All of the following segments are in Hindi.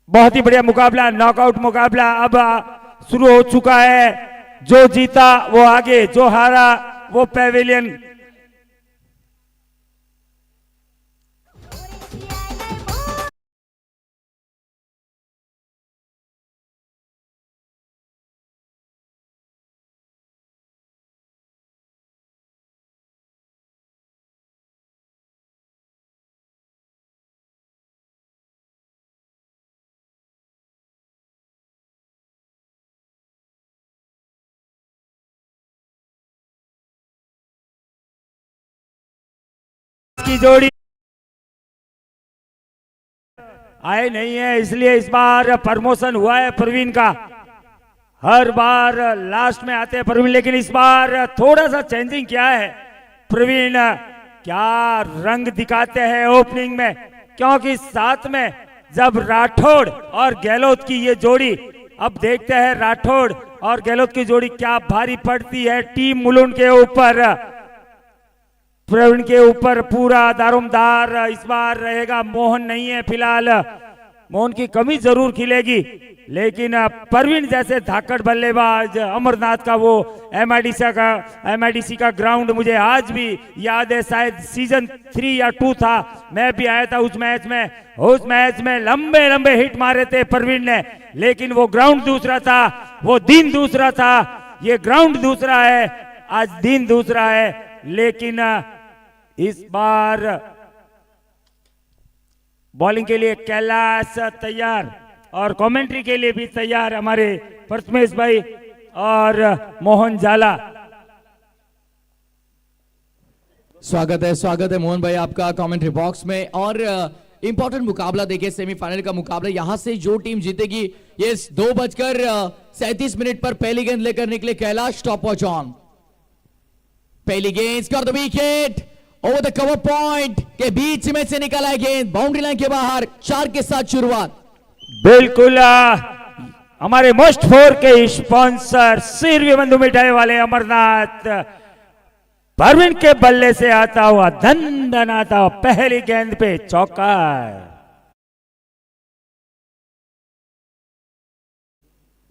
बहुत ही बढ़िया मुकाबला, नॉकआउट मुकाबला अब शुरू हो चुका है। जो जीता वो आगे, जो हारा वो पेविलियन। की जोड़ी आए नहीं है, इसलिए इस बार प्रमोशन हुआ है प्रवीण का। हर बार लास्ट में आते हैं प्रवीण, लेकिन इस बार थोड़ा सा चेंजिंग किया है। प्रवीण क्या रंग दिखाते हैं ओपनिंग में, क्योंकि साथ में जब राठौड़ और गहलोत की ये जोड़ी, अब देखते हैं राठौड़ और गहलोत की जोड़ी क्या भारी पड़ती है टीम मुलुंड के ऊपर। प्रवीण के ऊपर पूरा दारोमदार इस बार रहेगा। मोहन नहीं है फिलहाल, मोहन की कमी जरूर खिलेगी, लेकिन प्रवीण जैसे धाकड़ बल्लेबाज, अमरनाथ का वो एमआईडीसी का ग्राउंड मुझे आज भी याद है, शायद सीजन 3 या 2 था, मैं भी आया था उस मैच में लंबे लंबे हिट मारे थे प्रवीण ने, लेकिन वो ग्राउंड दूसरा था, वो दिन दूसरा था। ये ग्राउंड दूसरा है, आज दिन दूसरा है। लेकिन इस बार बॉलिंग के लिए कैलाश तैयार और कमेंट्री के लिए भी तैयार हमारे प्रथमेश भाई और मोहन झाला। स्वागत है मोहन भाई आपका कमेंट्री बॉक्स में। और इंपॉर्टेंट मुकाबला देखिए, सेमीफाइनल का मुकाबला, यहां से जो टीम जीतेगी, ये 2:37 पर पहली गेंद लेकर निकले कैलाश, टॉप वॉच ऑन। पहली गेंद score the wicket over the cover point के बीच में से निकला है गेंद, बाउंड्री लाइन के बाहर, 4 के साथ शुरुआत। बिल्कुल हमारे मोस्ट 4 के स्पॉन्सर सिरवी बंधु मिठाई वाले अमरनाथ, प्रवीण के बल्ले से आता हुआ धन धन आता हुआ पहली गेंद पे चौका।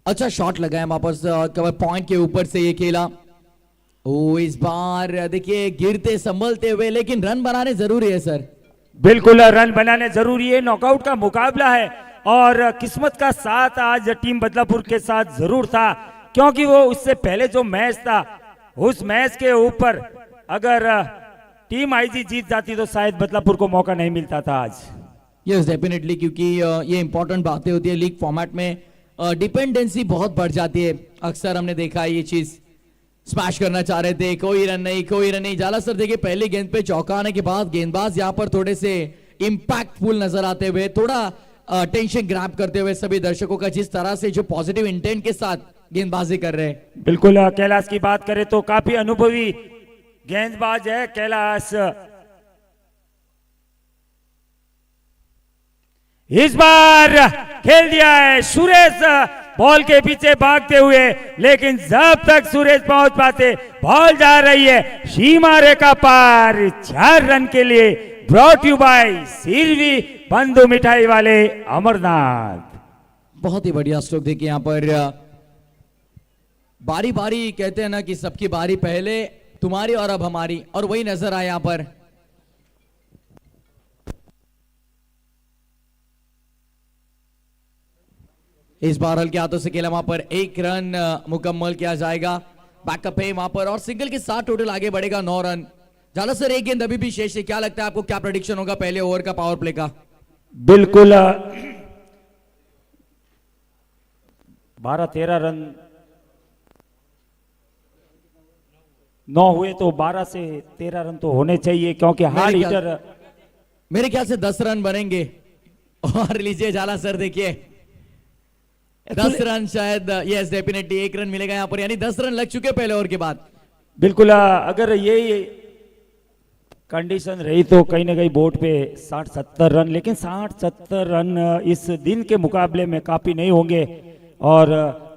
अच्छा शॉट लगाया वापस कवर पॉइंट के ऊपर से ये खेला। ओ इस बार देखिए गिरते संभलते हुए, लेकिन रन बनाने जरूरी है सर। बिल्कुल रन बनाने जरूरी है, नॉकआउट का मुकाबला है और किस्मत का साथ आज टीम बदलापुर के साथ जरूर था, क्योंकि वो उससे पहले जो मैच था उस मैच के ऊपर अगर टीम आईजी जीत जाती तो शायद बदलापुर को मौका नहीं मिलता था आज। यस डेफिनेटली, क्योंकि ये इंपॉर्टेंट बातें होती है लीग फॉर्मेट में, डिपेंडेंसी बहुत बढ़ जाती है। अक्सर हमने देखा है ये चीज, स्मैश करना चाह रहे थे, कोई रन नहीं। जाला सर देखिए पहली गेंद पे चौका आने के बाद गेंदबाज यहां पर थोड़े से इंपैक्टफुल नजर आते हुए, थोड़ा टेंशन ग्रैब करते हुए सभी दर्शकों का, जिस तरह से जो पॉजिटिव इंटेंट के साथ गेंदबाजी कर रहे हैं। बिल्कुल कैलाश की बात करें तो काफी अनुभवी गेंदबाज है कैलाश। इस बार खेल दिया है सुरेश बॉल के पीछे भागते हुए, लेकिन जब तक सुरेश पहुंच पाते बॉल जा रही है सीमा रेखा पार। 4 रन के लिए ब्रॉट यू बाय सिरवी बंधु मिठाई वाले अमरनाथ। बहुत ही बढ़िया स्ट्रोक देखिए यहां पर, बारी बारी कहते हैं ना कि सबकी बारी पहले, तुम्हारी और अब हमारी, और वही नजर आया यहां पर। इस बार हल्के हाथों से खेला, वहां पर 1 रन मुकम्मल किया जाएगा, बैकअप है वहां पर, और सिंगल के साथ टोटल आगे बढ़ेगा 9 रन। झाला सर 1 गेंद अभी भी शेष है, क्या लगता है आपको, क्या प्रेडिक्शन होगा पहले ओवर का पावर प्ले का? बिल्कुल 12-13 रन 9 हुए तो 12 से 13 रन तो होने चाहिए, क्योंकि हार्ड हिटर मेरे ख्याल से 10 रन बनेंगे। और लीजिए झाला सर देखिए 10 रन शायद, यस डेफिनेटली 1 रन मिलेगा यहां पर, यानी 10 रन लग चुके पहले ओवर के बाद। बिल्कुल अगर यही कंडीशन रही तो कहीं ना कहीं बोर्ड पे 60-70 रन, लेकिन 60-70 रन इस दिन के मुकाबले में काफी नहीं होंगे। और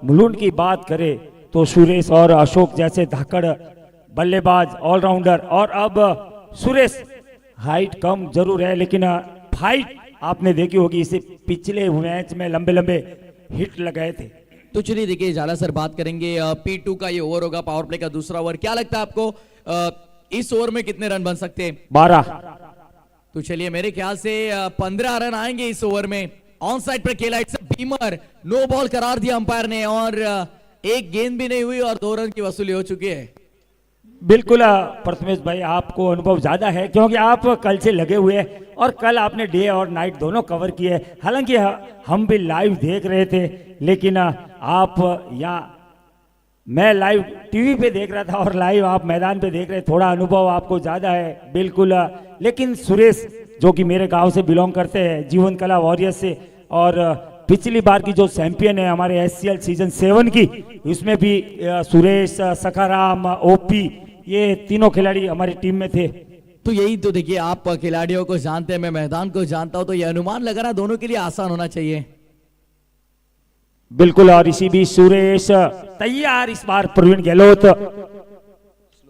मुलुंड की बात करें तो सुरेश और अशोक जैसे धाकड़ बल्लेबाज ऑलराउंडर, और अब सुरेश हाइट कम जरूर है लेकिन फाइट आपने देखी होगी, इसे पिछले मैच में लंबे लंबे हिट लगाए थे। तो चलिए देखिए झाला सर बात करेंगे P2 का ये ओवर होगा, पावर प्ले का दूसरा ओवर। क्या लगता है आपको इस ओवर में कितने रन बन सकते हैं? 12। तो चलिए मेरे ख्याल से 15 रन आएंगे इस ओवर में। ऑन साइड पर खेला, इट्स बीमर, नो बॉल करार दिया अंपायर ने और एक गेंद भी नहीं हुई और 2 रन की वसूली हो चुकी है। बिल्कुल प्रथमेश भाई, आपको अनुभव ज्यादा है क्योंकि आप कल से लगे हुए हैं और कल आपने डे और नाइट दोनों कवर किए। हालांकि हम भी लाइव देख रहे थे, लेकिन आप यहाँ, मैं लाइव टीवी पे देख रहा था और लाइव आप मैदान पे देख रहे, थोड़ा अनुभव आपको ज्यादा है। बिल्कुल लेकिन सुरेश जो कि मेरे गांव से बिलोंग करते हैं, जीवन कला वॉरियर्स से, और पिछली बार की जो चैंपियन है हमारे एससीएल सीजन 7 की, उसमें भी सुरेश, सखाराम, ओपी, ये तीनों खिलाड़ी हमारी टीम में थे। तो यही तो देखिए, आप खिलाड़ियों को जानते हैं, मैं मैदान को जानता हूं, तो ये अनुमान लगाना दोनों के लिए आसान होना चाहिए। बिल्कुल, और इसी बीच सुरेश तैयार, इस बार प्रवीण गहलोत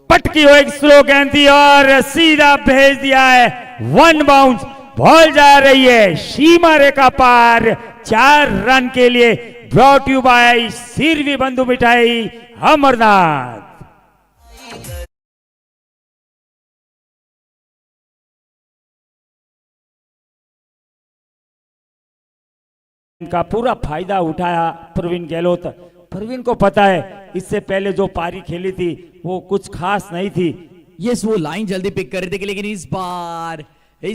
पटकी हुई एक स्लो गेंद थी और सीधा भेज दिया है, 1 बाउंस, बॉल जा रही है सीमा रेखा पार। 4 रन के लिए ब्रॉट यू बाय सिरवी बंधु मिठाई अमरनाथ। का पूरा फायदा उठाया प्रवीण गहलोत। प्रवीण को पता है इससे पहले जो पारी खेली थी वो कुछ खास नहीं थी। यस, वो लाइन जल्दी पिक कर रहे थे, लेकिन इस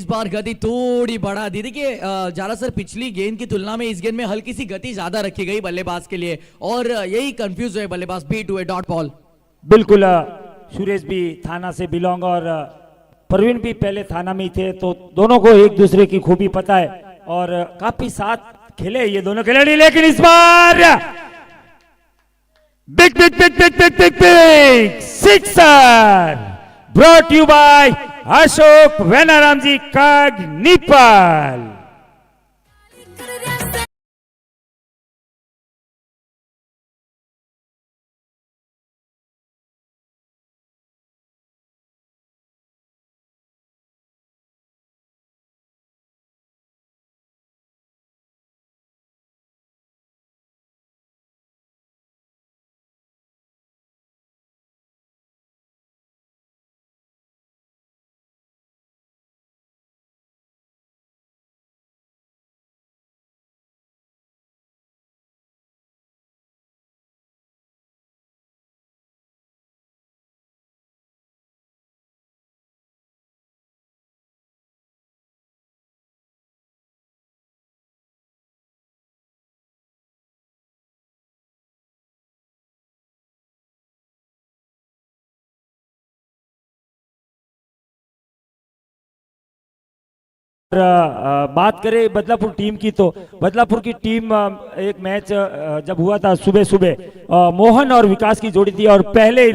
बार गति थोड़ी बढ़ा दी। देखिए झाला सर, पिछली गेंद की तुलना में इस गेंद में हल्की सी गति ज्यादा रखी गई बल्लेबाज के लिए और यही कंफ्यूज हुए बल्लेबाज, बीट हुए, डॉट बॉल। बिल्कुल, सुरेश भी थाना से बिलोंग और प्रवीण भी पहले थाना में ही थे, तो दोनों को एक दूसरे की खूबी पता है और काफी साथ खेले ये दोनों खिलाड़ी। लेकिन इस बार big big big big big big big sixer brought you by Ashok Venaram ji Kag Nipal. बात करें बदलापुर टीम की, तो बदलापुर की टीम एक मैच जब हुआ था सुबह सुबह, मोहन और विकास की जोड़ी थी और पहले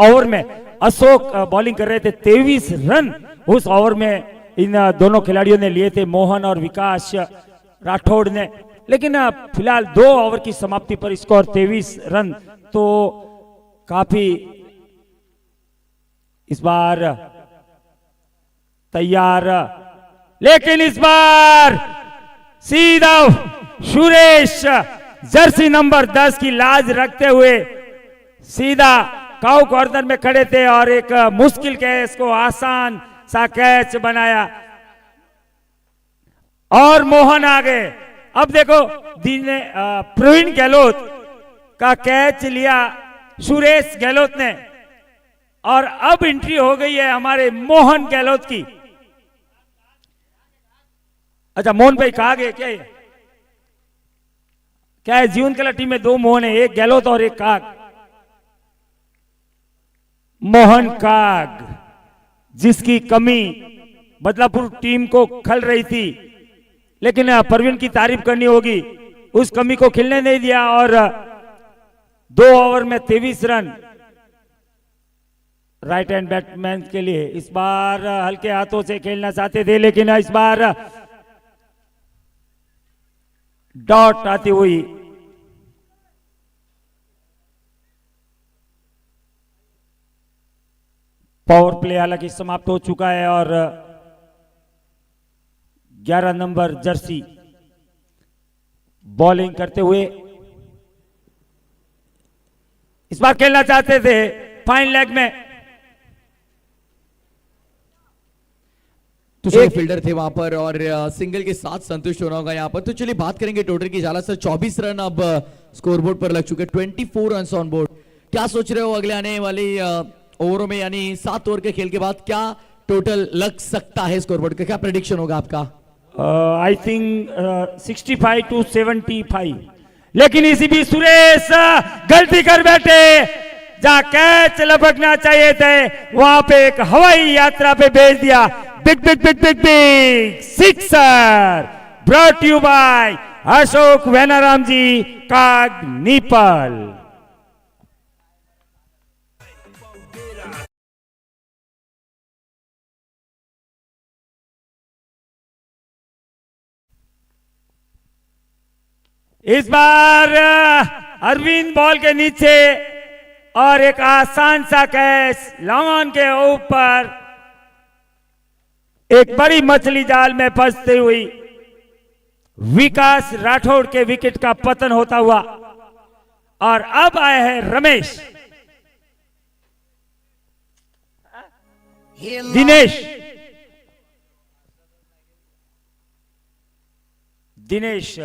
ओवर में अशोक बॉलिंग कर रहे थे। 23 रन उस ओवर में इन दोनों खिलाड़ियों ने लिए थे, मोहन और विकास राठौड़ ने। लेकिन फिलहाल 2 ओवर की समाप्ति पर स्कोर 23 रन, तो काफी इस बार तैयार। लेकिन इस बार सीधा सुरेश जर्सी नंबर 10 की लाज रखते हुए सीधा काउ कॉर्नर में खड़े थे और एक मुश्किल कैच को आसान सा कैच बनाया और मोहन आ गए। अब देखो प्रवीण गहलोत का कैच लिया सुरेश गहलोत ने और अब एंट्री हो गई है हमारे मोहन गहलोत की। अच्छा, मोहन भाई कहा गए क्या? क्या है? जीवन कला टीम में 2 मोहन है, एक गहलोत और एक काग। मोहन काग, जिसकी कमी बदलापुर टीम को खल रही थी, लेकिन प्रवीण की तारीफ करनी होगी, उस कमी को खिलने नहीं दिया और 2 ओवर में 23 रन राइट हैंड बैट्समैन के लिए। इस बार हल्के हाथों से खेलना चाहते थे, लेकिन इस बार डॉट आती हुई पावर प्ले हालांकि समाप्त हो चुका है और 11 नंबर जर्सी बॉलिंग करते हुए इस बार खेलना चाहते थे फाइन लेग में। तो फील्डर थे वहां पर और सिंगल के साथ संतुष्ट होना होगा यहाँ पर। तो चलिए बात करेंगे टोटल की। झाला सर 24 रन अब स्कोरबोर्ड पर लग चुके, 24 रन ऑन बोर्ड। क्या सोच रहे हो अगले आने वाली ओवरों में, यानी 7 ओवर के खेल के बाद क्या टोटल लग सकता है स्कोरबोर्ड का? क्या प्रेडिक्शन होगा आपका? I think 65 to 75। लेकिन इसी बीच सुरेश गलती कर बैठे, जहां कैच लपकना चाहिए थे वहां पे एक हवाई यात्रा पे भेज दिया। Big big big big big sixer brought you by Ashok Venaram ji Kagnipal. इस बार अरविंद बॉल के नीचे और एक आसान सा कैच लॉन्ग ऑन के ऊपर, एक बड़ी मछली जाल में फंसती हुई विकास राठौड़ के विकेट का पतन होता हुआ। और अब आए हैं रमेश दिनेश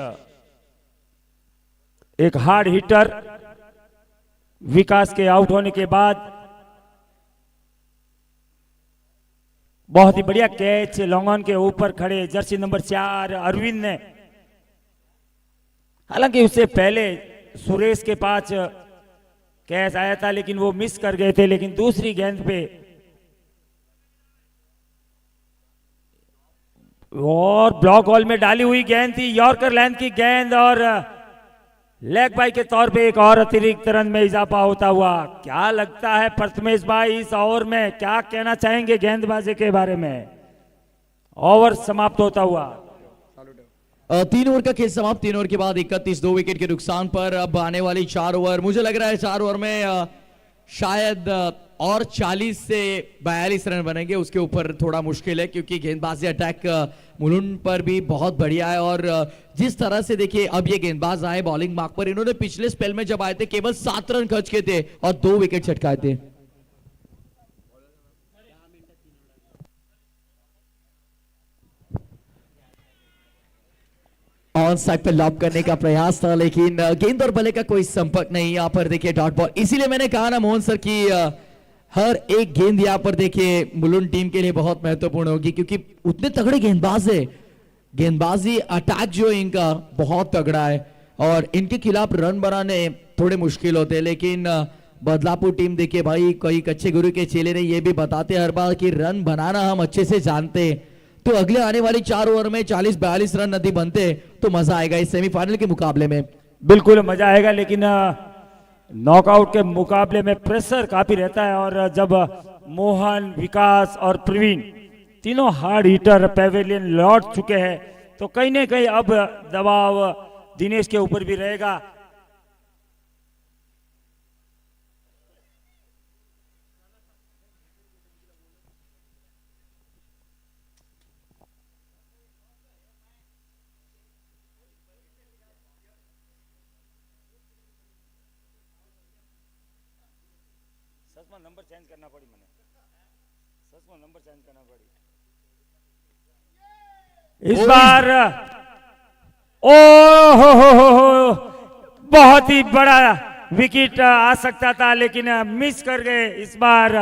एक हार्ड हिटर। विकास के आउट होने के बाद बहुत ही बढ़िया कैच लॉन्ग ऑन के ऊपर खड़े जर्सी नंबर 4 अरविंद ने। हालांकि उससे पहले सुरेश के पास कैच आया था लेकिन वो मिस कर गए थे। लेकिन दूसरी गेंद पे और ब्लॉक हॉल में डाली हुई गेंद थी, यॉर्कर लेंथ की गेंद, और लेग बाई के तौर पे एक और अतिरिक्त रन में इजाफा होता हुआ। क्या लगता है प्रथमेश भाई इस ओवर में क्या कहना चाहेंगे गेंदबाजी के बारे में? ओवर समाप्त होता हुआ 3 ओवर का खेल समाप्त। 3 ओवर के बाद 31 2 विकेट के नुकसान पर अब आने वाली 4 ओवर। मुझे लग रहा है 4 ओवर में शायद और 40 से 42 रन बनेंगे। उसके ऊपर थोड़ा मुश्किल है क्योंकि गेंदबाजी अटैक मुलुंड पर भी बहुत बढ़िया है। और जिस तरह से देखिए अब ये गेंदबाज आए बॉलिंग मार्क पर, इन्होंने पिछले स्पेल में जब आए थे केवल 7 रन खर्च किए थे और 2 विकेट छटकाए थे। ऑन साइड पे लॉब करने का प्रयास था लेकिन गेंद और बल्ले का कोई संपर्क नहीं। यहाँ पर देखिए डॉट बॉल। इसीलिए मैंने कहा ना मोहन सर की हर एक गेंद यहाँ पर देखिए मुलुंड टीम के लिए बहुत महत्वपूर्ण होगी क्योंकि उतने तगड़े गेंदबाज है। गेंदबाजी अटैक जो इनका बहुत तगड़ा है और इनके खिलाफ रन बनाने थोड़े मुश्किल होते हैं। लेकिन बदलापुर टीम देखिए भाई, कोई कच्चे गुरु के चेले ने ये भी बताते हर बार कि रन बनाना हम अच्छे से जानते हैं। तो अगले आने वाली 4 ओवर में 40-42 रन यदि बनते तो मजा आएगा इस सेमीफाइनल के मुकाबले में। बिल्कुल मजा आएगा, लेकिन नॉकआउट के मुकाबले में प्रेशर काफी रहता है। और जब मोहन, विकास और प्रवीण तीनों हार्ड हिटर पेवेलियन लौट चुके हैं तो कहीं ना कहीं अब दबाव दिनेश के ऊपर भी रहेगा। नंबर चेंज करना पड़ी, मैंने सच में नंबर चेंज करना पड़ी इस बार। ओ हो बहुत ही बड़ा विकेट आ सकता था लेकिन मिस कर गए इस बार।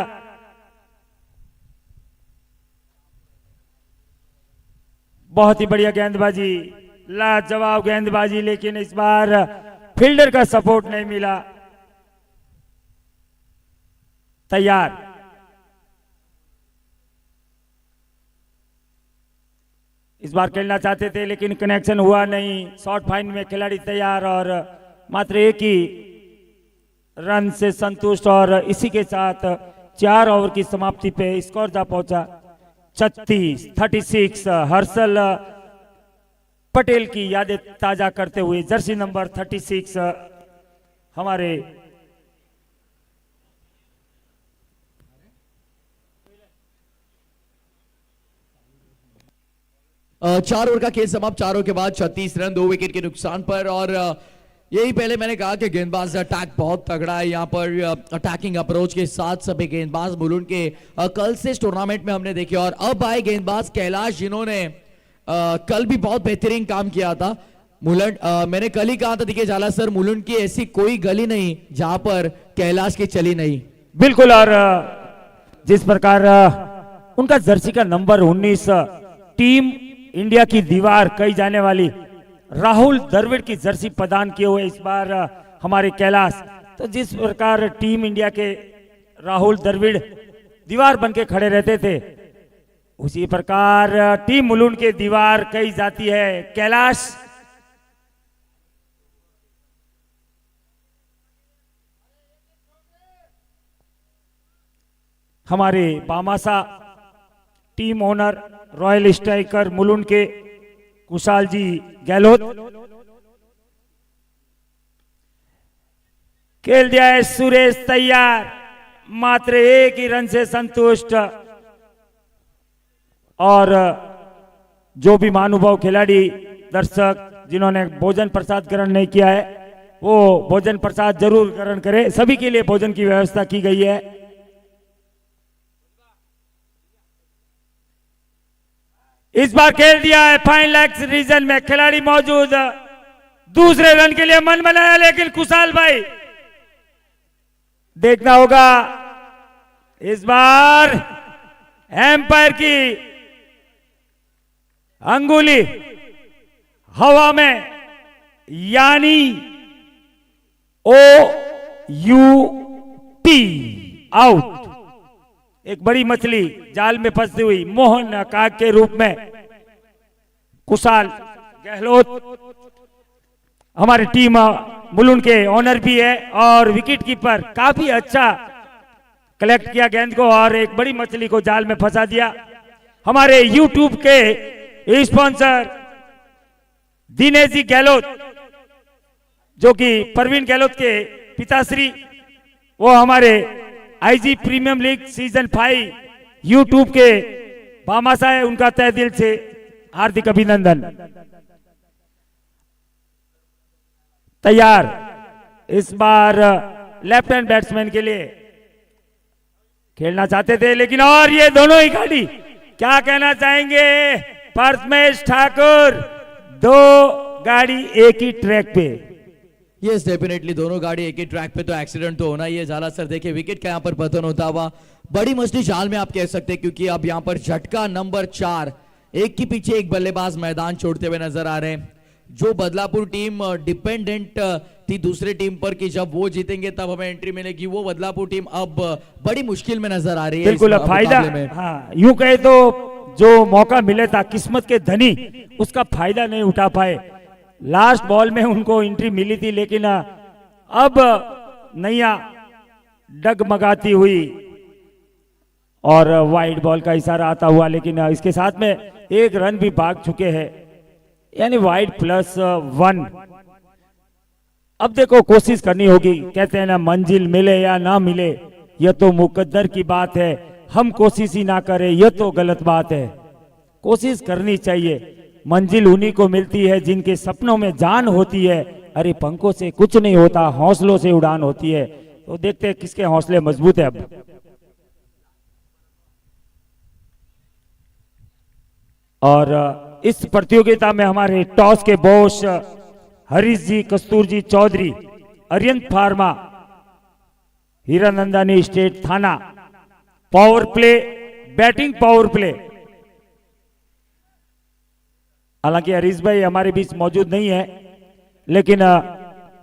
बहुत ही बढ़िया गेंदबाजी, लाजवाब गेंदबाजी, लेकिन इस बार फील्डर का सपोर्ट नहीं मिला। तैयार, इस बार खेलना चाहते थे लेकिन कनेक्शन हुआ नहीं। शॉर्ट फाइन में खिलाड़ी तैयार और मात्र एक ही रन से संतुष्ट। और इसी के साथ 4 ओवर की समाप्ति पे स्कोर जा पहुंचा 36-36। हर्षल पटेल की यादें ताजा करते हुए जर्सी नंबर 36 हमारे 4 ओवर का खेल समाप्त, 4 ओवर के बाद 36 रन 2 विकेट के नुकसान पर। और यही पहले मैंने कहा कि गेंदबाज अटैक बहुत तगड़ा है यहाँ पर, अटैकिंग अप्रोच के साथ सभी गेंदबाज मुलुंड के कल से इस टूर्नामेंट में हमने देखे। और अब आए गेंदबाज कैलाश, जिन्होंने कल भी बहुत बेहतरीन काम किया था। मुलुंड, मैंने कल ही कहा था, देखिए झाला सर, मुलुंड की ऐसी कोई गली नहीं जहां पर कैलाश की चली नहीं। बिल्कुल। और जिस प्रकार उनका जर्सी का नंबर 19 टीम इंडिया की दीवार कही जाने वाली राहुल द्रविड़ की जर्सी प्रदान किए हुए इस बार हमारे कैलाश, तो जिस प्रकार टीम इंडिया के राहुल द्रविड़ दीवार बनके खड़े रहते थे, उसी प्रकार टीम मुलुंड के दीवार कही जाती है कैलाश। हमारे बामासा team owner Royal Striker Mulund के कुशाल जी गहलोत, खेल दिया है सुरेश तैयार, मात्र एक ही रन से संतुष्ट। और जो भी महानुभाव खिलाड़ी दर्शक जिन्होंने भोजन प्रसाद ग्रहण नहीं किया है, वो भोजन प्रसाद जरूर ग्रहण करें। सभी के लिए भोजन की व्यवस्था की गई है। इस बार खेल दिया है फाइन लेग्स रीजन में, खिलाड़ी मौजूद, दूसरे रन के लिए मन बनाया, लेकिन कुशाल भाई देखना होगा इस बार एम्पायर की अंगुली हवा में, यानी OUT आउट। एक बड़ी मछली जाल में फंसी हुई मोहन काग के रूप में कुशाल गहलोत हमारी टीम मुलुंड के ओनर भी है और विकेट कीपर, काफी अच्छा कलेक्ट किया गेंद को और एक बड़ी मछली को जाल में फंसा दिया। हमारे यूट्यूब के स्पॉन्सर दिनेश जी गहलोत, जो कि प्रवीण गहलोत के पिताश्री, वो हमारे IG premium league season 5 YouTube के बामासा है, उनका तहे दिल से हार्दिक अभिनंदन। तैयार इस बार लेफ्ट हैंड बैट्समैन के लिए खेलना चाहते थे, लेकिन और ये दोनों ही खिलाड़ी क्या कहना चाहेंगे परमेश ठाकुर, दो गाड़ी एक ही ट्रैक पे। यस डेफिनेटली, दोनों गाड़ी एक ही ट्रैक पे, तो एक्सीडेंट तो होना ही है। झाला सर देखिए विकेट का यहाँ पर पतन होता हुआ, बड़ी मछली जाल में आप कह सकते हैं, क्योंकि अब यहाँ पर झटका नंबर 4, एक के पीछे एक बल्लेबाज मैदान छोड़ते हुए नजर आ रहे हैं। जो बदलापुर टीम डिपेंडेंट थी दूसरे टीम पर कि जब वो जीतेंगे तब हमें एंट्री मिलेगी, वो बदलापुर टीम अब बड़ी मुश्किल में नजर आ रही है। बिल्कुल फायदा, हाँ यूं कहे तो जो मौका मिले था किस्मत के धनी उसका फायदा नहीं उठा पाए। लास्ट बॉल में उनको एंट्री मिली थी, लेकिन अब नैया डगमगाती हुई और वाइड बॉल का इशारा आता हुआ, लेकिन इसके साथ में एक रन भी भाग चुके हैं, यानी वाइड +1। अब देखो कोशिश करनी होगी, कहते हैं ना मंजिल मिले या ना मिले यह तो मुकद्दर की बात है, हम कोशिश ही ना करें यह तो गलत बात है। कोशिश करनी चाहिए, मंजिल उन्हीं को मिलती है जिनके सपनों में जान होती है। अरे पंखों से कुछ नहीं होता, हौसलों से उड़ान होती है। तो देखते हैं किसके हौसले मजबूत है। अब और इस प्रतियोगिता में हमारे टॉस के बॉस हरीश जी, कस्तूर जी चौधरी, अरियंत फार्मा, हीरानंदानी स्टेट थाना, power play, batting power play. हालांकि हरीश भाई हमारे बीच मौजूद नहीं है, लेकिन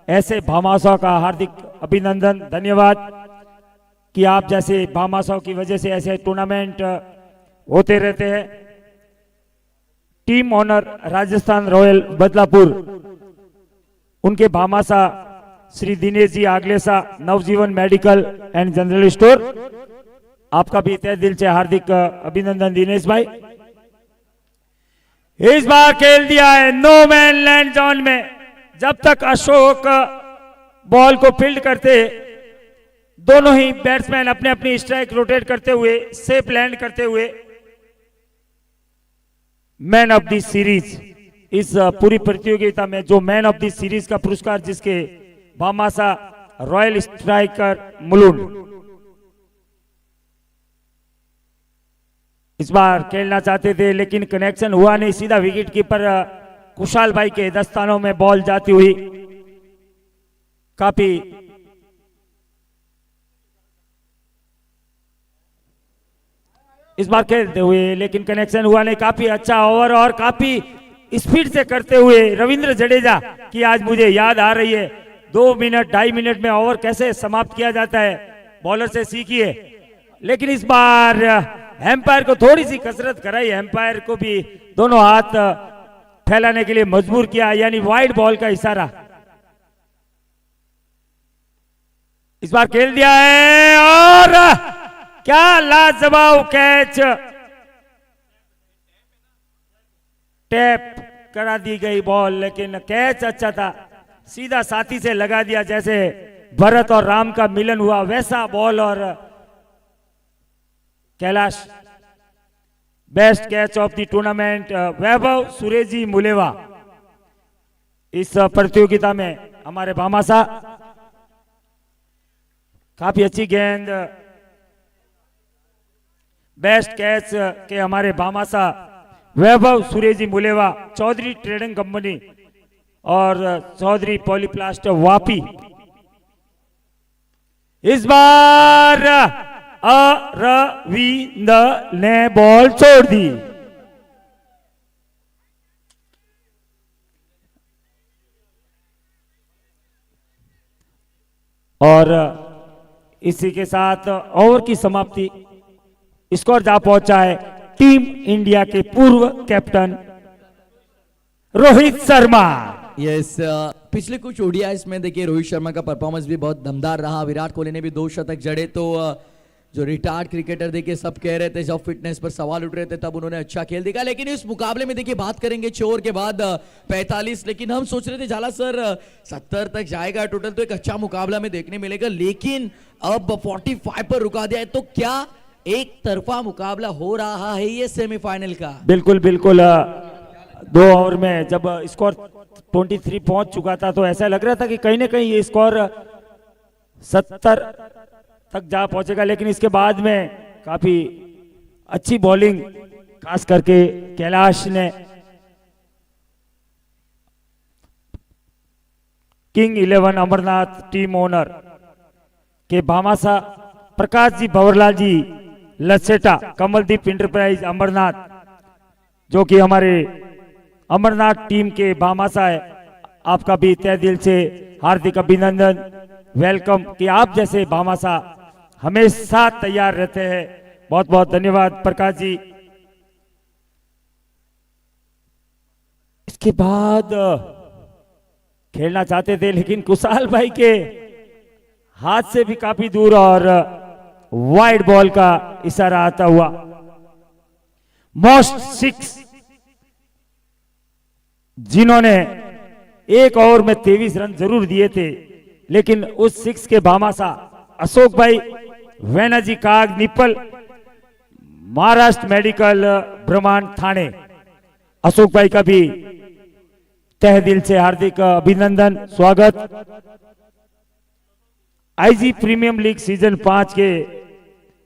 ऐसे भामाशाह का हार्दिक अभिनंदन, धन्यवाद कि आप जैसे भामाशाह की वजह से ऐसे टूर्नामेंट होते रहते हैं। Team owner Rajasthan royal Badlapur, उनके भामाशाह श्री दिनेश जी आगलेसा, नवजीवन मेडिकल एंड जनरल स्टोर, आपका भी तहे दिल से हार्दिक अभिनंदन दिनेश भाई। इस बार खेल दिया है नो मैन लैंड जोन में। जब तक अशोक बॉल को फील्ड करते, दोनों ही बैट्समैन अपने अपनी स्ट्राइक रोटेट करते हुए, सेफ लैंड करते हुए मैन ऑफ द सीरीज। इस पूरी प्रतियोगिता में जो मैन ऑफ द सीरीज का पुरस्कार जिसके भामासा रॉयल स्ट्राइकर मुलुंड इस बार खेलना चाहते थे, लेकिन कनेक्शन हुआ नहीं। सीधा विकेट कीपर कुशाल भाई के दस्तानों में बॉल जाती हुई काफी इस बार खेलते हुए, लेकिन कनेक्शन हुआ नहीं। काफी अच्छा ओवर और काफी स्पीड से करते हुए रविंद्र जडेजा की आज मुझे याद आ रही है। 2 मिनट 2.5 मिनट में ओवर कैसे समाप्त किया जाता है, बॉलर से सीखिए। लेकिन इस बार एम्पायर को थोड़ी सी कसरत कराई, एम्पायर को भी दोनों हाथ फैलाने के लिए मजबूर किया, यानी वाइड बॉल का इशारा इस बार खेल दिया है। और क्या लाजवाब कैच, टैप करा दी गई बॉल, लेकिन कैच अच्छा था, सीधा साथी से लगा दिया। जैसे भरत और राम का मिलन हुआ वैसा बॉल। और Kailash best catch of the tournament Vaibhav सुरेजी मुलेवा इस प्रतियोगिता में हमारे भामासा। काफी अच्छी गेंद, बेस्ट कैच के हमारे भामासा वैभव सुरेजी मुलेवा, चौधरी ट्रेडिंग कंपनी और चौधरी पॉलीप्लास्ट वापी। इस बार अरविंद ने बॉल छोड़ दी और इसी के साथ ओवर की समाप्ति। स्कोर जा पहुंचा है टीम इंडिया के पूर्व कैप्टन रोहित शर्मा। यस पिछले कुछ ओडीआईस में देखिए रोहित शर्मा का परफॉर्मेंस भी बहुत दमदार रहा। विराट कोहली ने भी 2 शतक जड़े, तो जो रिटायर्ड क्रिकेटर देखिए सब कह रहे थे, जब फिटनेस पर सवाल उठ रहे थे तब उन्होंने अच्छा खेल दिखा। लेकिन इस मुकाबले में देखिए बात करेंगे 6 ओवर के बाद 45, लेकिन हम सोच रहे थे झाला सर 70 तक जाएगा टोटल, तो एक अच्छा मुकाबला में देखने मिलेगा, लेकिन अब 45 पर रुका दिया है। तो क्या एक तरफा मुकाबला हो रहा है ये सेमीफाइनल का? बिल्कुल बिल्कुल। 2 ओवर में जब स्कोर 23 पहुंच चुका था तो ऐसा लग रहा था कि कहीं ना कहीं ये स्कोर 70 तक जा पहुंचेगा, लेकिन इसके बाद में काफी अच्छी बॉलिंग खास करके कैलाश ने, किंग 11 अमरनाथ टीम ओनर के भामासा प्रकाश जी भंवरलाल जी लसेटा, कमलदीप इंटरप्राइज अमरनाथ जो कि हमारे अमरनाथ टीम के भामासा है, आपका भी तहे दिल से हार्दिक अभिनंदन, वेलकम कि आप जैसे भामासा हमेशा तैयार रहते हैं। बहुत बहुत धन्यवाद प्रकाश जी। इसके बाद खेलना चाहते थे, लेकिन कुशाल भाई के हाथ से भी काफी दूर और वाइड बॉल का इशारा आता हुआ। मोस्ट 6 जिन्होंने 1 ओवर में 23 रन जरूर दिए थे, लेकिन उस 6 के भामासा अशोक भाई, वैनाजी काग निप्पल, महाराष्ट्र मेडिकल ब्रह्मांड थाने, अशोक भाई का भी तहे दिल से हार्दिक अभिनंदन, स्वागत। आईजी प्रीमियम लीग सीजन 5 के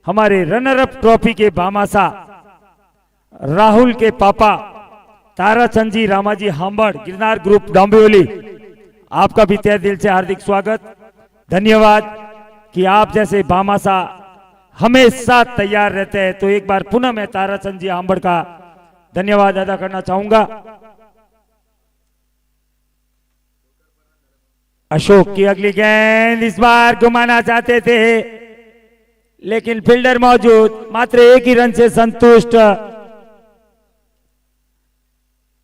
हमारे रनर अप ट्रॉफी के भामासा राहुल के पापा ताराचंद जी रामाजी हांबड़, गिरनार ग्रुप डोंबिवली, आपका भी तहे दिल से हार्दिक स्वागत, धन्यवाद कि आप जैसे भामासा हमेशा तैयार रहते हैं। तो एक बार पुनः मैं ताराचंद जी हांबड़ का धन्यवाद अदा करना चाहूंगा। अशोक की अगली गेंद इस बार घुमाना चाहते थे, लेकिन फील्डर मौजूद, मात्र 1 ही रन से संतुष्ट।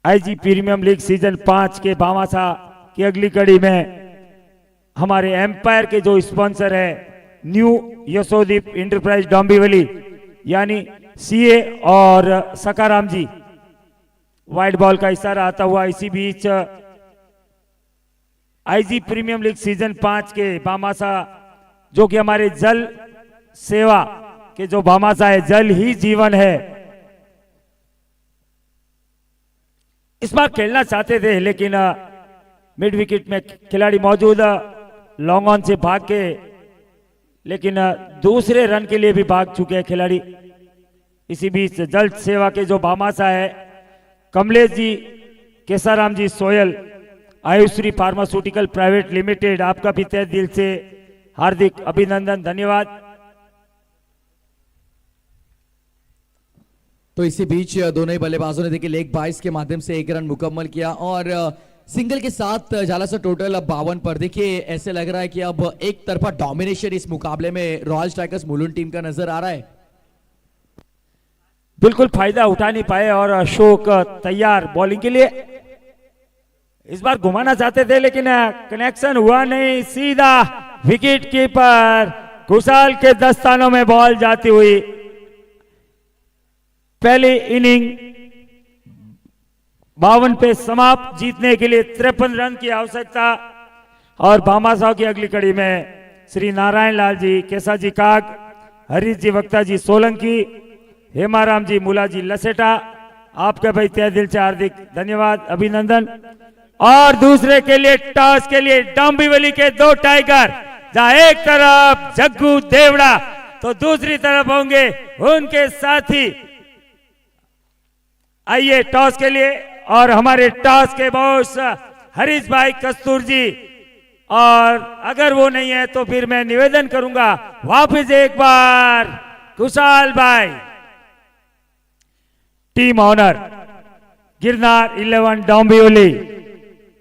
आईजी प्रीमियम लीग सीजन 5 के भामासा की अगली कड़ी में हमारे एम्पायर के जो स्पॉन्सर है न्यू यशोदीप इंटरप्राइज डोंबिवली यानी सीए और सकाराम जी, वाइड बॉल का इशारा आता हुआ। इसी बीच आईजी प्रीमियम लीग सीजन 5 के भामासा जो कि हमारे जल सेवा के जो भामासा है, जल ही जीवन है, इस बार खेलना चाहते थे, लेकिन मिड विकेट में खिलाड़ी मौजूद लॉन्ग ऑन से भाग के, लेकिन दूसरे रन के लिए भी भाग चुके हैं खिलाड़ी। इसी बीच जल सेवा के जो भामाशाह है Kamlesh ji, Kesaram ji Soyal, Ayushree pharmaceutical private limited, आपका भी तहे दिल से हार्दिक अभिनंदन, धन्यवाद। तो इसी बीच दोनों ही बल्लेबाजों ने देखिए लेग बाइस के माध्यम से 1 रन मुकम्मल किया और सिंगल के साथ झाला सा टोटल अब 52 पर। देखिए ऐसे लग रहा है कि अब एक तरफा डोमिनेशन इस मुकाबले में रॉयल स्ट्राइकर्स मुलुंड टीम का नजर आ रहा है। बिल्कुल फायदा उठा नहीं पाए और अशोक तैयार बॉलिंग के लिए। इस बार घुमाना चाहते थे लेकिन कनेक्शन हुआ नहीं, सीधा विकेट कीपर कुशाल के दस्तानों में बॉल जाती हुई। पहली इनिंग 52 पे समाप्त, जीतने के लिए 53 रन की आवश्यकता। और भामाशाह की अगली कड़ी में श्री नारायण लाल जी, केसा जी काग, हरीश जी वक्ता जी सोलंकी, हेमाराम जी मूला जी लसेटा, आपका भाई तहे दिल से हार्दिक धन्यवाद, अभिनंदन। और दूसरे के लिए टॉस के लिए डोंबिवली के 2 टाइगर, जहां एक तरफ जग्गू देवड़ा तो दूसरी तरफ होंगे उनके साथी। आइए टॉस के लिए, और हमारे टॉस के बॉस हरीश भाई कस्तूर जी, और अगर वो नहीं है तो फिर मैं निवेदन करूंगा वापस एक बार कुशाल भाई। टीम ऑनर गिरनार 11 डोंबिवली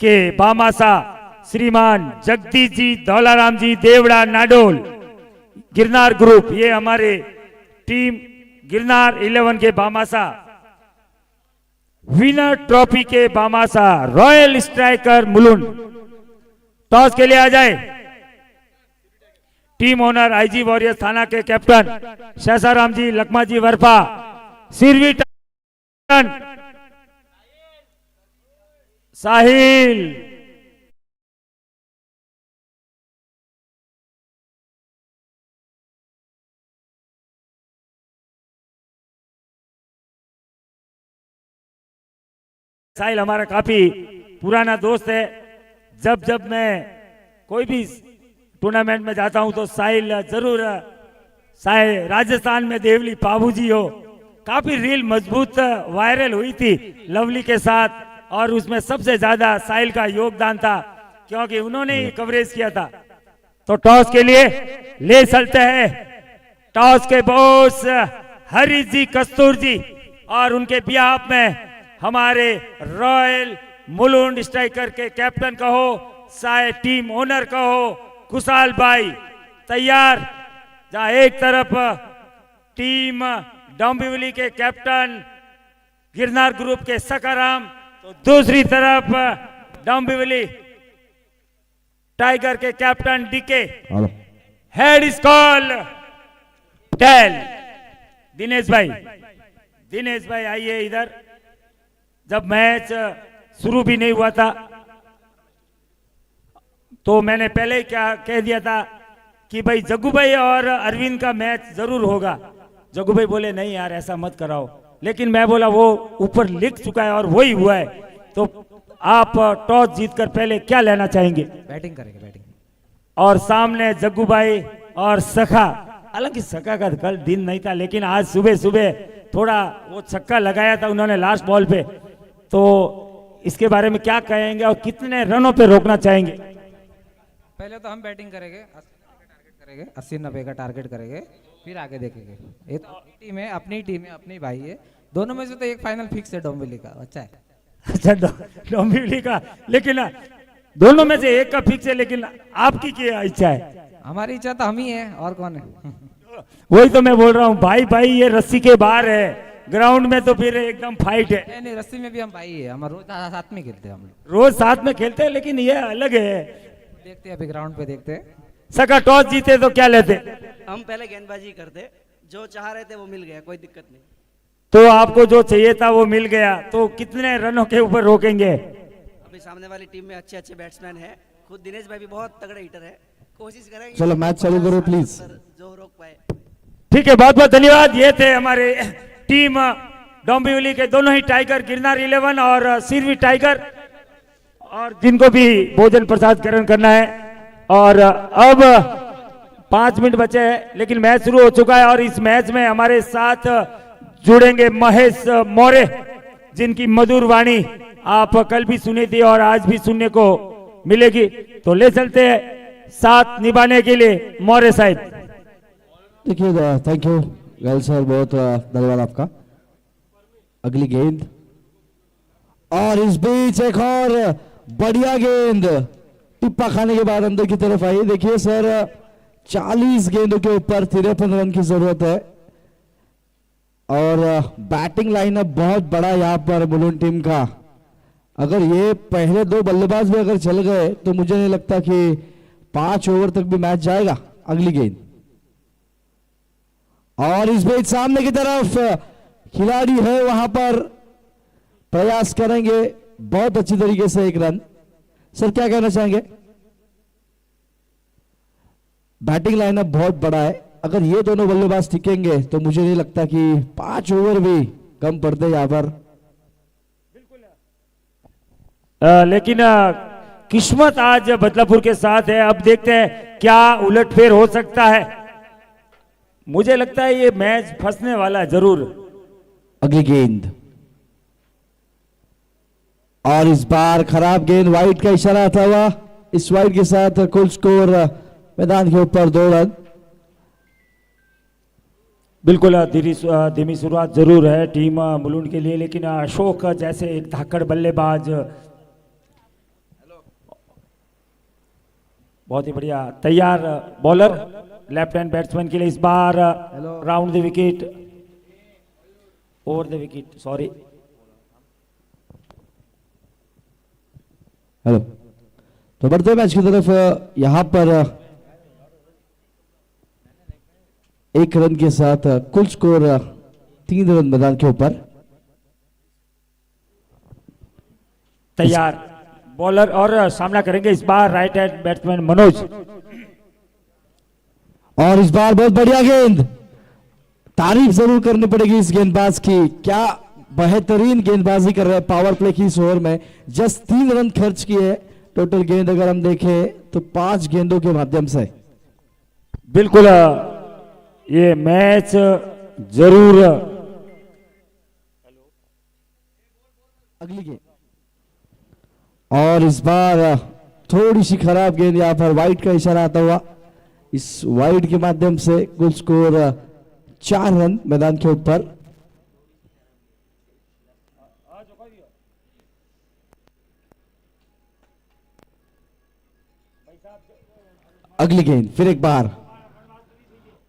के भामाशाह श्रीमान जगदीश जी, धौलाराम जी, देवड़ा, नाडोल, गिरनार ग्रुप, ये हमारे टीम गिरनार 11 के भामाशाह। विनर ट्रॉफी के Bhamashah royal Striker Mulund. Toss के लिए आ जाए। टीम ओनर आईजी वॉरियर्स थाना के कैप्टन शेषाराम जी, लखमा जी वरपा, सिरवी टन, साहिल, साहिल हमारा काफी पुराना दोस्त है। जब जब मैं कोई भी टूर्नामेंट में जाता हूं तो साहिल जरूर, चाहे राजस्थान में देवली पाबूजी हो, काफी रील मजबूत वायरल हुई थी लवली के साथ, और उसमें सबसे ज्यादा साहिल का योगदान था क्योंकि उन्होंने ही कवरेज किया था। तो टॉस के लिए ले चलते हैं टॉस के बॉस हरीश जी कस्तूर जी, और उनके बिहाफ में हमारे रॉयल मुलुंड स्ट्राइकर के कैप्टन कहो, चाहे टीम ओनर कहो, कुशाल भाई तैयार। जहां एक तरफ टीम डोंबिवली के कैप्टन गिरनार ग्रुप के सकाराम, तो दूसरी तरफ डोंबिवली टाइगर के captain DK. Head is call tail. Dinesh भाई आइए इधर। जब मैच शुरू भी नहीं हुआ था तो मैंने पहले ही क्या कह दिया था कि भाई जग्गू भाई और अरविंद का मैच जरूर होगा। जग्गू भाई बोले नहीं यार ऐसा मत कराओ, लेकिन मैं बोला वो ऊपर लिख चुका है और वही हुआ है। तो आप टॉस जीतकर पहले क्या लेना चाहेंगे? बैटिंग करेंगे, बैटिंग। और सामने जग्गू भाई और सखा, हालांकि सखा का कल दिन नहीं था, लेकिन आज सुबह सुबह थोड़ा वो छक्का लगाया था उन्होंने लास्ट बॉल पे। तो इसके बारे में क्या कहेंगे और कितने रनों पे रोकना चाहेंगे? पहले तो हम बैटिंग करेंगे, 80-90 का टारगेट करेंगे, फिर आगे देखेंगे। ये तो टीम है, अपनी टीम है, अपनी भाई है। दोनों में से तो एक फाइनल फिक्स है डोंबिवली का। अच्छा है। अच्छा डोंबिवली का, लेकिन दोनों में से एक का फिक्स है, लेकिन आपकी क्या इच्छा है? हमारी इच्छा तो हम ही है, और कौन है? वही तो मैं बोल रहा हूँ भाई ये रस्सी के बाहर है, ग्राउंड में तो फिर एकदम फाइट है। नहीं, रस्सी में भी हम भाई है, हम रोज साथ में खेलते हैं। हम रोज साथ में खेलते हैं, लेकिन ये अलग है। देखते हैं अभी ग्राउंड पे देखते हैं। सका टॉस जीते तो क्या लेते? हम पहले गेंदबाजी करते, जो चाह रहे थे वो मिल गया, कोई दिक्कत नहीं। तो आपको जो चाहिए था वो मिल गया, तो कितने रनों के ऊपर रोकेंगे? अभी सामने वाली टीम में अच्छे अच्छे बैट्समैन हैं, खुद दिनेश भाई भी बहुत तगड़े हिटर है, कोशिश करेंगे। चलो मैच चालू करो प्लीज। जो रोक पाए। ठीक है, बहुत बहुत धन्यवाद। ये थे हमारे टीम डोंबिवली के दोनों ही टाइगर, गिरनार 11 और सिरवी टाइगर, और जिनको भी भोजन प्रसाद ग्रहण करना है। और अब 5 मिनट बचे हैं लेकिन मैच शुरू हो चुका है और इस मैच में हमारे साथ जुड़ेंगे महेश मौर्य, जिनकी मधुर वाणी आप कल भी सुनी थी और आज भी सुनने को मिलेगी। तो ले चलते हैं साथ निभाने के लिए मौर्य साहब। देखिए, थैंक यू गैल सर, बहुत धन्यवाद आपका। अगली गेंद, और इस बीच एक और बढ़िया गेंद टिप्पा खाने के बाद अंदर की तरफ आई। देखिए सर, 40 गेंदों के ऊपर 53 रन की जरूरत है और बैटिंग लाइनअप बहुत बड़ा यहाँ पर मुलुंड टीम का। अगर ये पहले 2 बल्लेबाज भी अगर चल गए तो मुझे नहीं लगता कि 5 ओवर तक भी मैच जाएगा। अगली गेंद, और इस बीच सामने की तरफ खिलाड़ी है, वहां पर प्रयास करेंगे बहुत अच्छी तरीके से 1 रन। सर क्या कहना चाहेंगे? बैटिंग लाइनअप बहुत बड़ा है, अगर ये दोनों बल्लेबाज टिकेंगे तो मुझे नहीं लगता कि 5 ओवर भी कम पड़ते यहां पर। लेकिन किस्मत आज बदलापुर के साथ है। अब देखते हैं क्या उलटफेर हो सकता है। मुझे लगता है ये मैच फंसने वाला है जरूर। अगली गेंद, और इस बार खराब गेंद, वाइड का इशारा आता हुआ। इस वाइड के साथ कुल स्कोर मैदान के ऊपर 2 रन। बिल्कुल धीमी शुरुआत जरूर है टीम मुलुंड के लिए, लेकिन अशोक जैसे एक धाकड़ बल्लेबाज बहुत ही बढ़िया तैयार बॉलर लेफ्ट हैंड बैट्समैन के लिए इस बार round the wicket, over the wicket, sorry. Hello, तो बढ़ते मैच की तरफ। यहां पर 1 रन के साथ कुल स्कोर 3 रन मैदान के ऊपर। तैयार बॉलर और सामना करेंगे इस बार राइट हैंड बैट्समैन मनोज। और इस बार बहुत बढ़िया गेंद, तारीफ जरूर करनी पड़ेगी इस गेंदबाज की, क्या बेहतरीन गेंदबाजी कर रहे हैं पावर प्ले की इस ओवर में। जस्ट 3 रन खर्च किए, टोटल गेंद अगर हम देखें तो 5 गेंदों के माध्यम से। बिल्कुल ये मैच जरूर। अगली गेंद, और इस बार थोड़ी सी खराब गेंद, यहां पर वाइड का इशारा आता हुआ। इस वाइड के माध्यम से कुल स्कोर 4 रन मैदान के ऊपर। अगली गेंद फिर एक बार,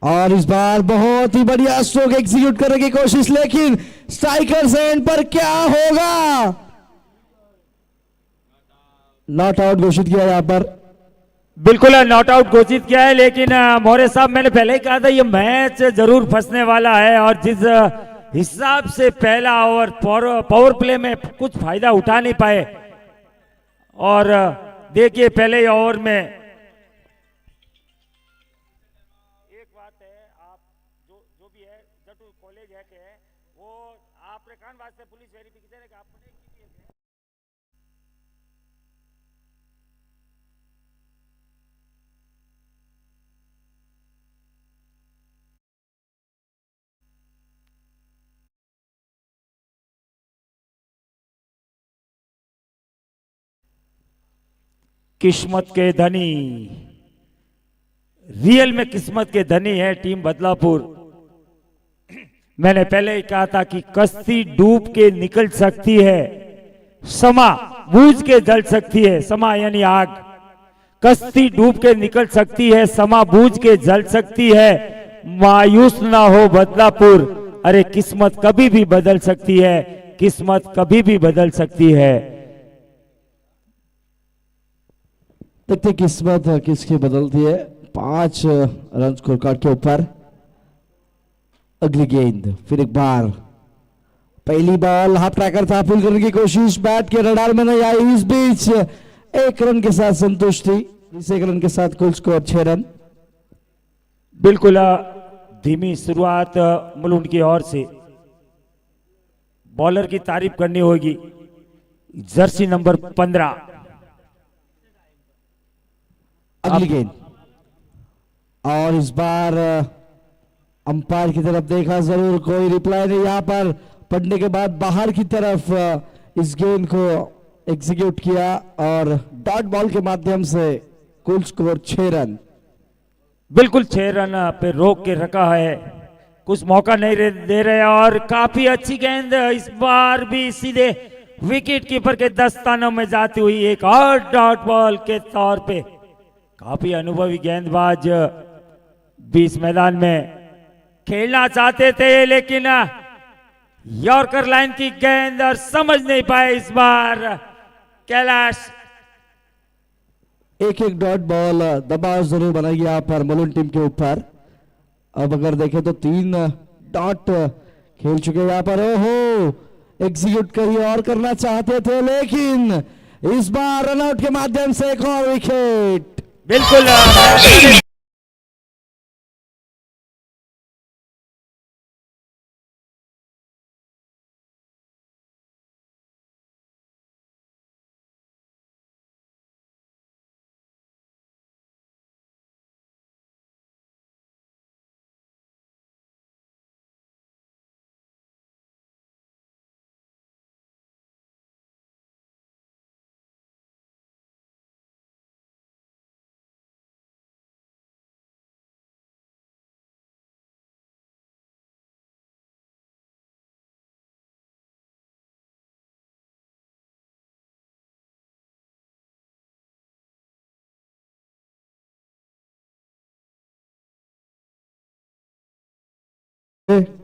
और इस बार बहुत ही बढ़िया स्ट्रोक एग्जीक्यूट करने की कोशिश, लेकिन स्ट्राइकर एंड पर क्या होगा? नॉट आउट घोषित किया यहां पर। बिल्कुल नॉट आउट घोषित किया है, लेकिन मौर्य साहब मैंने पहले ही कहा था ये मैच जरूर फंसने वाला है। और जिस हिसाब से पहला ओवर पावर प्ले में कुछ फायदा उठा नहीं पाए, और देखिए पहले ओवर में एक बात है, आप जो भी है जटू कॉलेज है के वो आपने कान वास्ते पुलिस वेरिफिकेशन है कि आपने की है। किस्मत के धनी, रियल में किस्मत के धनी है टीम बदलापुर। मैंने पहले ही कहा था कि कश्ती डूब के निकल सकती है, समा बूझ के जल सकती है। समा यानी आग, कश्ती डूब के निकल सकती है, समा बूझ के जल सकती है। मायूस ना हो बदलापुर, अरे किस्मत कभी भी बदल सकती है, किस्मत कभी भी बदल सकती है। देखते किस्मत किसकी बदलती है। 5 रन स्कोर कार्ड के ऊपर। अगली गेंद फिर एक बार, पहली बॉल हाफ ट्रैकर था, पुल करने की कोशिश, बैट के रडार में नहीं आई। इस बीच 1 रन के साथ संतुष्टि, इस 1 रन के साथ कुल स्कोर 6 रन। बिल्कुल धीमी शुरुआत मुलुंड की ओर से। बॉलर की तारीफ करनी होगी, जर्सी नंबर 15। अगली गेंद, और इस बार अंपायर की तरफ देखा जरूर, कोई रिप्लाई नहीं यहाँ पर। पढ़ने के बाद बाहर की तरफ इस गेंद को एग्जीक्यूट किया और डॉट बॉल के माध्यम से कुल स्कोर 6 रन। बिल्कुल 6 रन पे रोक के रखा है, कुछ मौका नहीं दे रहे। और काफी अच्छी गेंद इस बार भी सीधे विकेट कीपर के दस्तानों में जाती हुई एक और डॉट बॉल के तौर पे। काफी अनुभवी गेंदबाज भी इस मैदान में खेलना चाहते थे, लेकिन यॉर्कर लाइन की गेंद और समझ नहीं पाए इस बार कैलाश। एक एक डॉट बॉल दबाव जरूर बनाएगी यहाँ पर मलून टीम के ऊपर। अब अगर देखें तो 3 डॉट खेल चुके हैं यहाँ पर। ओहो, एग्जीक्यूट करिए और करना चाहते थे, लेकिन इस बार रनआउट के माध्यम से एक और विकेट। बिल्कुल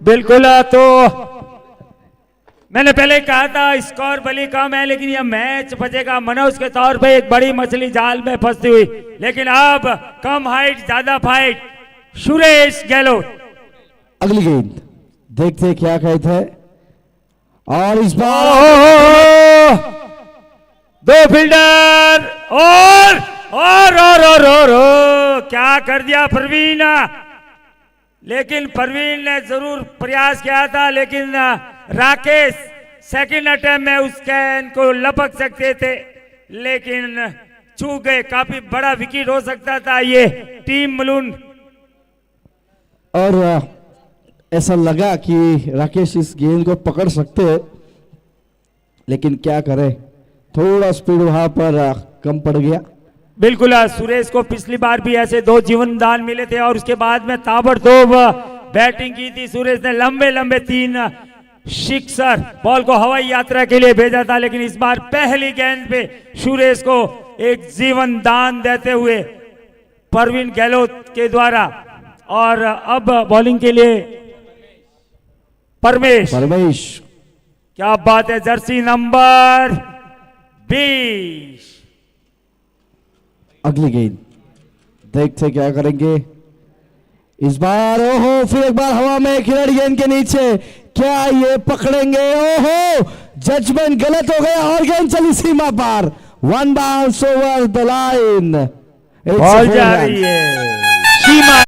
बिल्कुल। तो मैंने पहले कहा था स्कोर भले कम है, लेकिन यह मैच बचेगा मनोज के तौर पे एक बड़ी मछली जाल में फंसती हुई। लेकिन अब कम हाइट ज्यादा फाइट, सुरेश गहलोत। अगली गेंद देखते क्या कहते हैं, और इस बार ओहो! दो फील्डर और क्या कर दिया प्रवीण। लेकिन प्रवीण ने जरूर प्रयास किया था, लेकिन राकेश सेकंड अटेम्प्ट में उस कैन को लपक सकते थे, लेकिन चूक गए। काफी बड़ा विकेट हो सकता था ये टीम मलून। और ऐसा लगा कि राकेश इस गेंद को पकड़ सकते हैं, लेकिन क्या करें, थोड़ा स्पीड वहां पर कम पड़ गया। बिल्कुल। सुरेश को पिछली बार भी ऐसे 2 जीवन दान मिले थे और उसके बाद में ताबड़तोड़ बैटिंग की थी। सुरेश ने लंबे लंबे 3 सिक्सर बॉल को हवाई यात्रा के लिए भेजा था, लेकिन इस बार पहली गेंद पे सुरेश को एक जीवन दान देते हुए प्रवीण गहलोत के द्वारा। और अब बॉलिंग के लिए परमेश। क्या बात है, जर्सी नंबर 20। अगली गेंद देखते क्या करेंगे इस बार। ओहो, फिर एक बार हवा में खिलाड़ी गेंद के नीचे, क्या ये पकड़ेंगे? ओहो, जजमेंट गलत हो गया और गेंद चली सीमा पार। 1 bounce over the line. Ball जा रही है सीमा।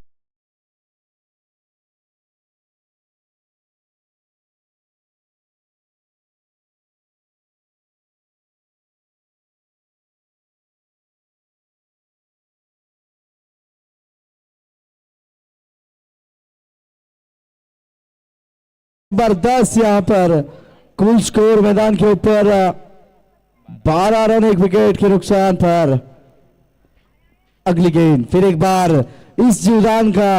जबरदस्त यहाँ पर कुल स्कोर मैदान के ऊपर 12 रन 1 विकेट के नुकसान पर। अगली गेंद फिर एक बार इस जीवदान का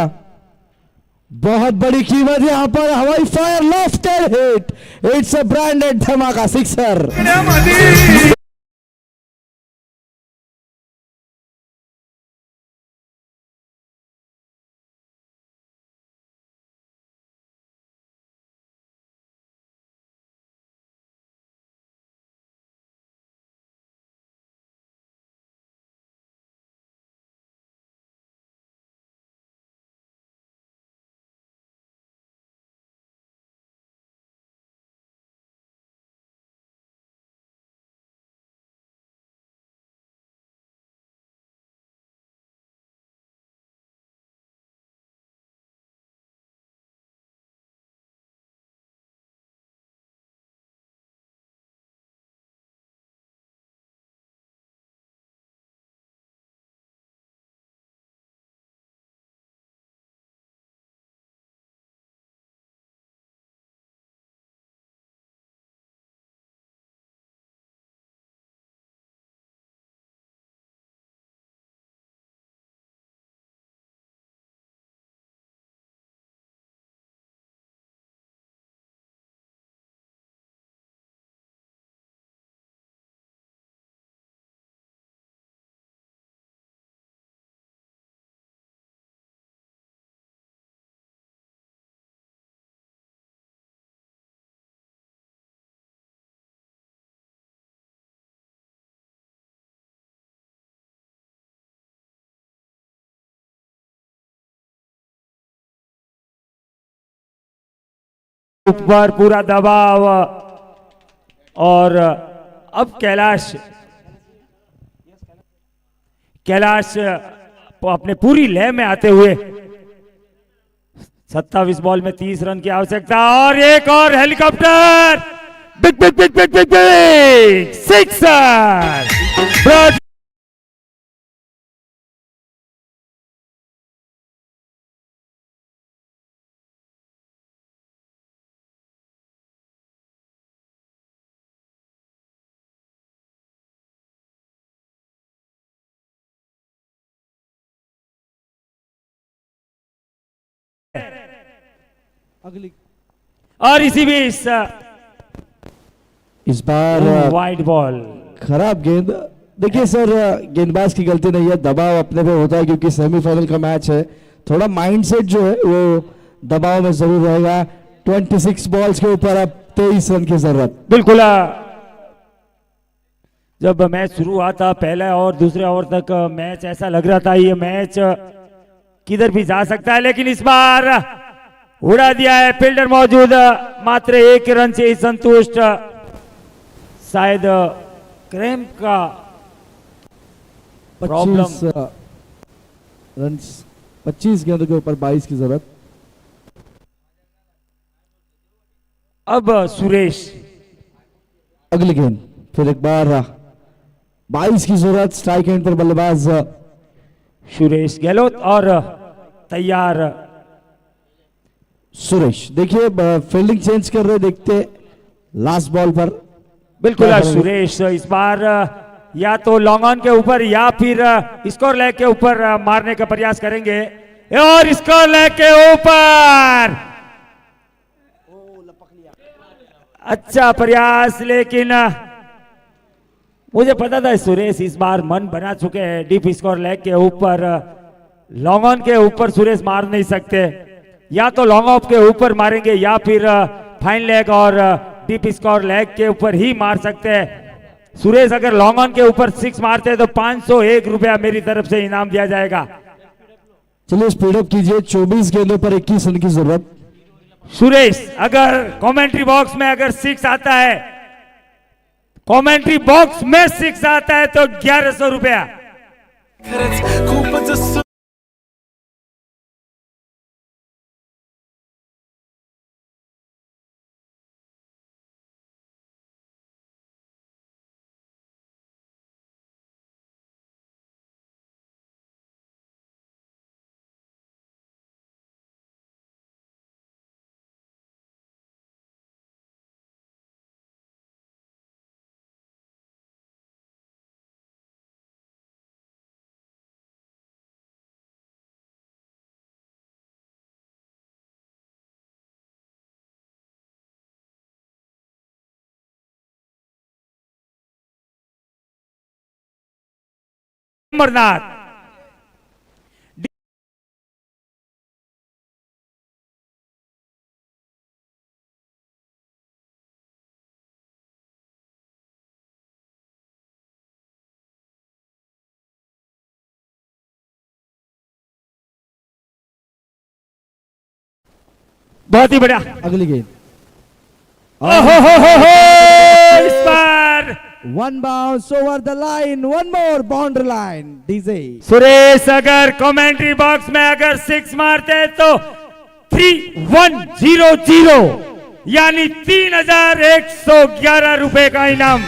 बहुत बड़ी कीमत यहाँ पर। हवाई fire, lofted hit, it's a branded धमाका सिक्सर। ऊपर पूरा दबाव, और अब कैलाश अपने पूरी लय में आते हुए 27 बॉल में 30 रन की आवश्यकता, और एक और helicopter, big big big big big big sixer. अगली और इसी बीच इस बार वाइड बॉल। खराब गेंद। देखिए सर, गेंदबाज की गलती नहीं है, दबाव अपने पे होता है क्योंकि सेमीफाइनल का मैच है। थोड़ा माइंडसेट जो है वो दबाव में जरूर रहेगा। 26 बॉल्स के ऊपर अब 23 रन की जरूरत। बिल्कुल, जब मैच शुरू हुआ था पहले और दूसरे ओवर तक मैच ऐसा लग रहा था ये मैच किधर भी जा सकता है, लेकिन इस बार उड़ा दिया है। फील्डर मौजूद, मात्र 1 रन से ही संतुष्ट। शायद क्रैम्प का प्रॉब्लम। 25 रन, 25 गेंदों के ऊपर 22 की जरूरत। अब सुरेश, अगली गेंद फिर एक बार 22 की जरूरत। स्ट्राइक एंड पर बल्लेबाज सुरेश गहलोत, और तैयार सुरेश। देखिए फील्डिंग चेंज कर रहे, देखते लास्ट बॉल पर। बिल्कुल सुरेश इस बार या तो लॉन्ग ऑन के ऊपर या फिर स्कोर लेग के ऊपर मारने का प्रयास करेंगे, और स्कोर लेग के ऊपर अच्छा प्रयास, लेकिन मुझे पता था सुरेश इस बार मन बना चुके हैं। डीप स्कोर लेग के ऊपर, लॉन्ग ऑन के ऊपर सुरेश मार नहीं सकते। या तो लॉन्ग ऑफ के ऊपर मारेंगे या फिर फाइन लेग और डीप स्कोर लेग के ऊपर ही मार सकते हैं। सुरेश अगर लॉन्ग ऑन के ऊपर 6 मारते हैं तो 501 रुपया मेरी तरफ से इनाम दिया जाएगा। चलिए स्पीड अप कीजिए। 24 गेंदों पर 21 रन की जरूरत। सुरेश अगर कमेंट्री बॉक्स में अगर 6 आता है, कमेंट्री बॉक्स में 6 आता है तो 1100 रुपया। खरंच खूपच अमरनाथ बहुत ही बढ़िया। अगली गेंद इस बार one bounce over the line, one more boundary line. DJ Suresh अगर कमेंट्री बॉक्स में अगर 6 मारते हैं तो 3100 यानी 3111 रुपए का इनाम।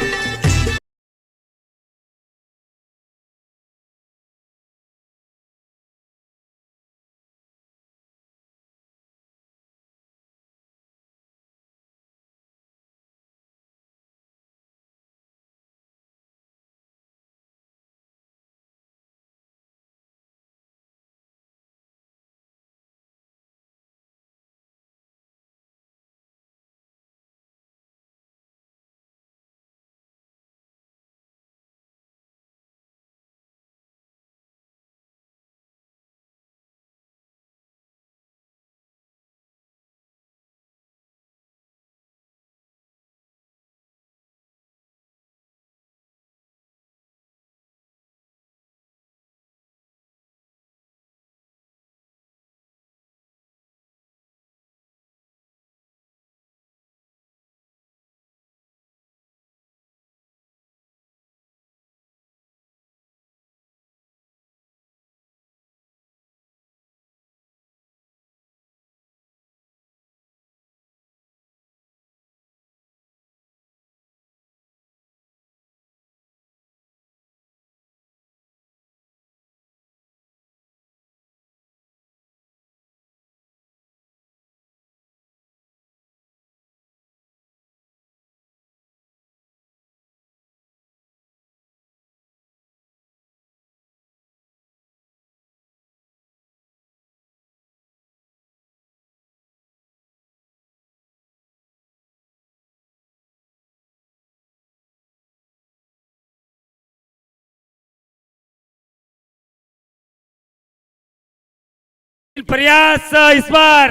प्रयास इस बार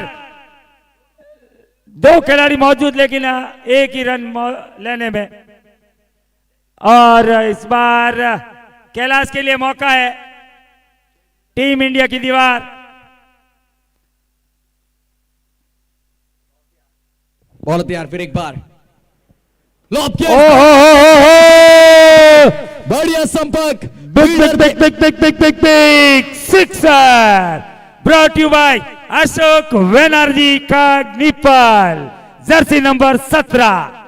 2 खिलाड़ी मौजूद लेकिन एक ही रन लेने में, और इस बार कैलाश के लिए मौका है। टीम इंडिया की दीवार, बॉल तैयार, फिर एक बार लॉब किया, बढ़िया संपर्क, big sixer brought you by Ashok Banerjee का निपल, जर्सी नंबर 17।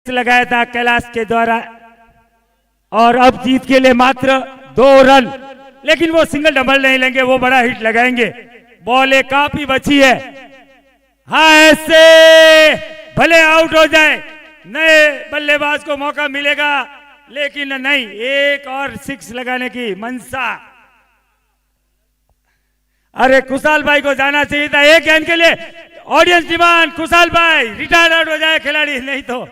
लगाया था कैलाश के द्वारा, और अब जीत के लिए मात्र 2 रन, लेकिन वो सिंगल डबल नहीं लेंगे, वो बड़ा हिट लगाएंगे। बॉलें काफी बची है, हाँ ऐसे भले आउट हो जाए नए बल्लेबाज को मौका मिलेगा, लेकिन नहीं, एक और 6 लगाने की मंशा। अरे खुशहाल भाई को जाना चाहिए था एक गेंद के लिए, ऑडियंस डिमांड खुशहाल भाई रिटायर्ड आउट हो जाए खिलाड़ी, नहीं तो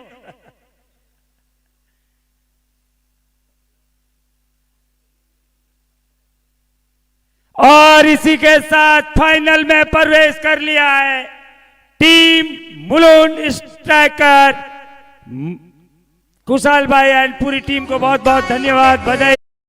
और इसी के साथ फाइनल में प्रवेश कर लिया है टीम मुलुंड स्ट्राइकर। खुशहाल भाई एंड पूरी टीम को बहुत बहुत धन्यवाद, बधाई।